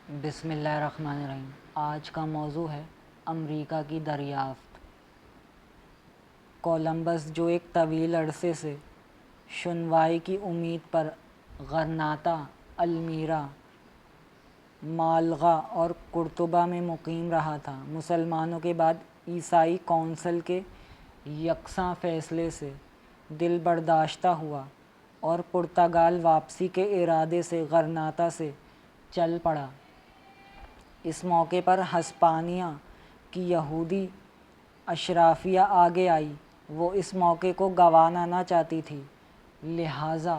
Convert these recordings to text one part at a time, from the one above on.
بسم اللہ الرحمن الرحیم۔ آج کا موضوع ہے امریکہ کی دریافت۔ کولمبس جو ایک طویل عرصے سے شنوائی کی امید پر غرناطہ، المیرا، مالاگا اور قرطبہ میں مقیم رہا تھا، مسلمانوں کے بعد عیسائی کونسل کے یکساں فیصلے سے دل برداشتہ ہوا اور پرتگال واپسی کے ارادے سے غرناطہ سے چل پڑا۔ اس موقع پر ہسپانیہ کی یہودی اشرافیہ آگے آئی۔ وہ اس موقع کو گنوانا نہ چاہتی تھی، لہٰذا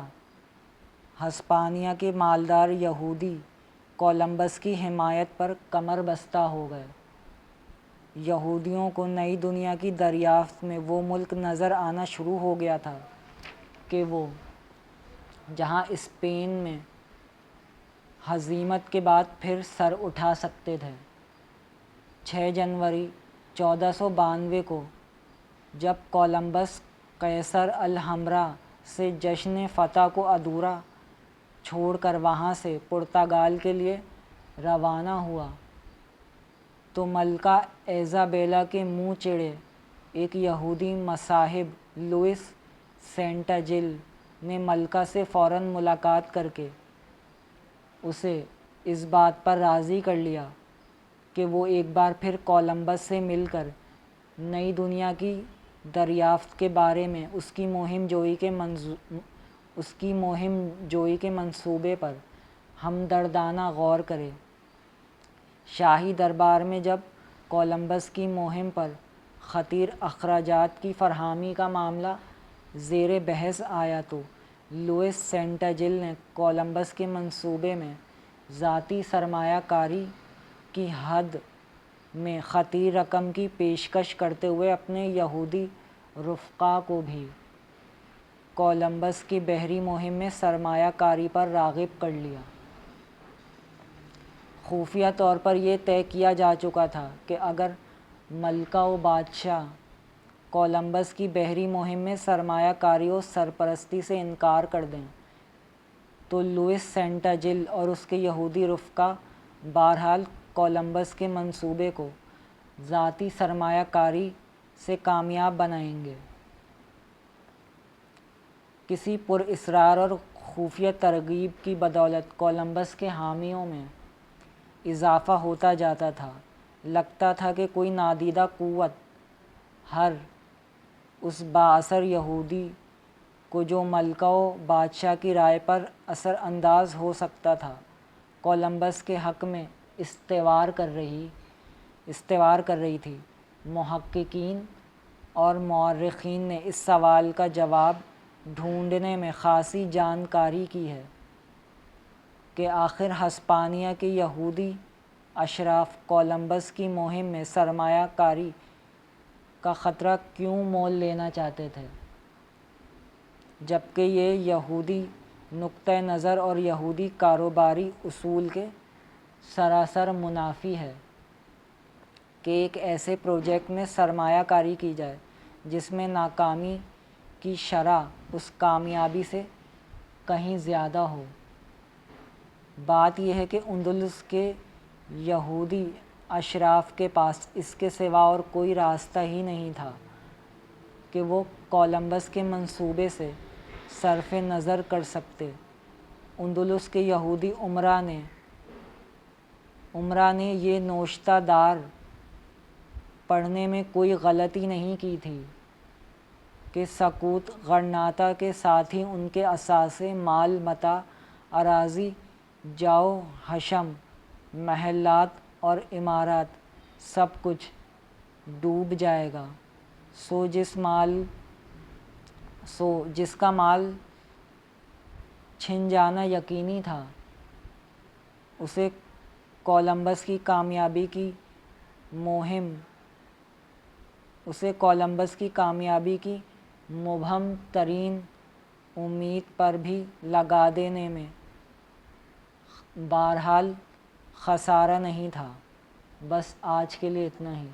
ہسپانیہ کے مالدار یہودی کولمبس کی حمایت پر کمر بستہ ہو گئے۔ یہودیوں کو نئی دنیا کی دریافت میں وہ ملک نظر آنا شروع ہو گیا تھا کہ وہ جہاں اسپین میں ہزیمت کے بعد پھر سر اٹھا سکتے تھے۔ 6 جنوری 1492 کو جب کولمبس قیصر الحمرا سے جشن فتح کو ادھورا چھوڑ کر وہاں سے پرتگال کے لیے روانہ ہوا تو ملکہ ایزابیلا کے منہ چڑھے ایک یہودی مصاحب لوئس سینٹاجل نے ملکہ سے فوراً ملاقات کر کے اسے اس بات پر راضی کر لیا کہ وہ ایک بار پھر کولمبس سے مل کر نئی دنیا کی دریافت کے بارے میں اس کی مہم جوئی کے منصوبے پر ہمدردانہ غور کرے۔ شاہی دربار میں جب کولمبس کی مہم پر خطیر اخراجات کی فراہمی کا معاملہ زیر بحث آیا تو لوئس سینٹاجل نے کولمبس کے منصوبے میں ذاتی سرمایہ کاری کی حد میں خطیر رقم کی پیشکش کرتے ہوئے اپنے یہودی رفقا کو بھی کولمبس کی بحری مہم میں سرمایہ کاری پر راغب کر لیا۔ خفیہ طور پر یہ طے کیا جا چکا تھا کہ اگر ملکہ و بادشاہ کولمبس کی بحری مہم میں سرمایہ کاری و سرپرستی سے انکار کر دیں تو لوئس سینٹاجل اور اس کے یہودی رفقا بہرحال کولمبس کے منصوبے کو ذاتی سرمایہ کاری سے کامیاب بنائیں گے۔ کسی پراسرار اور خفیہ ترغیب کی بدولت کولمبس کے حامیوں میں اضافہ ہوتا جاتا تھا۔ لگتا تھا کہ کوئی نادیدہ قوت ہر اس بااثر یہودی کو جو ملکہ و بادشاہ کی رائے پر اثر انداز ہو سکتا تھا، کولمبس کے حق میں استوار کر رہی تھی۔ محققین اور مورخین نے اس سوال کا جواب ڈھونڈنے میں خاصی جانکاری کی ہے کہ آخر ہسپانیہ کے یہودی اشراف کولمبس کی مہم میں سرمایہ کاری کا خطرہ کیوں مول لینا چاہتے تھے، جبکہ یہ یہودی نقطۂ نظر اور یہودی کاروباری اصول کے سراسر منافی ہے کہ ایک ایسے پروجیکٹ میں سرمایہ کاری کی جائے جس میں ناکامی کی شرح اس کامیابی سے کہیں زیادہ ہو۔ بات یہ ہے کہ اندلس کے یہودی اشراف کے پاس اس کے سوا اور کوئی راستہ ہی نہیں تھا کہ وہ کولمبس کے منصوبے سے صرف نظر کر سکتے۔ اندلس کے یہودی امرا نے یہ نوشتہ دار پڑھنے میں کوئی غلطی نہیں کی تھی کہ سقوط غرناطہ کے ساتھ ہی ان کے اثاثے، مال متاع، اراضی، جاؤ حشم، محلات اور عمارات سب کچھ ڈوب جائے گا۔ سو جس کا مال چھن جانا یقینی تھا، اسے کولمبس کی کامیابی کی مبہم ترین امید پر بھی لگا دینے میں بہرحال خسارہ نہیں تھا۔ بس آج کے لیے اتنا ہی۔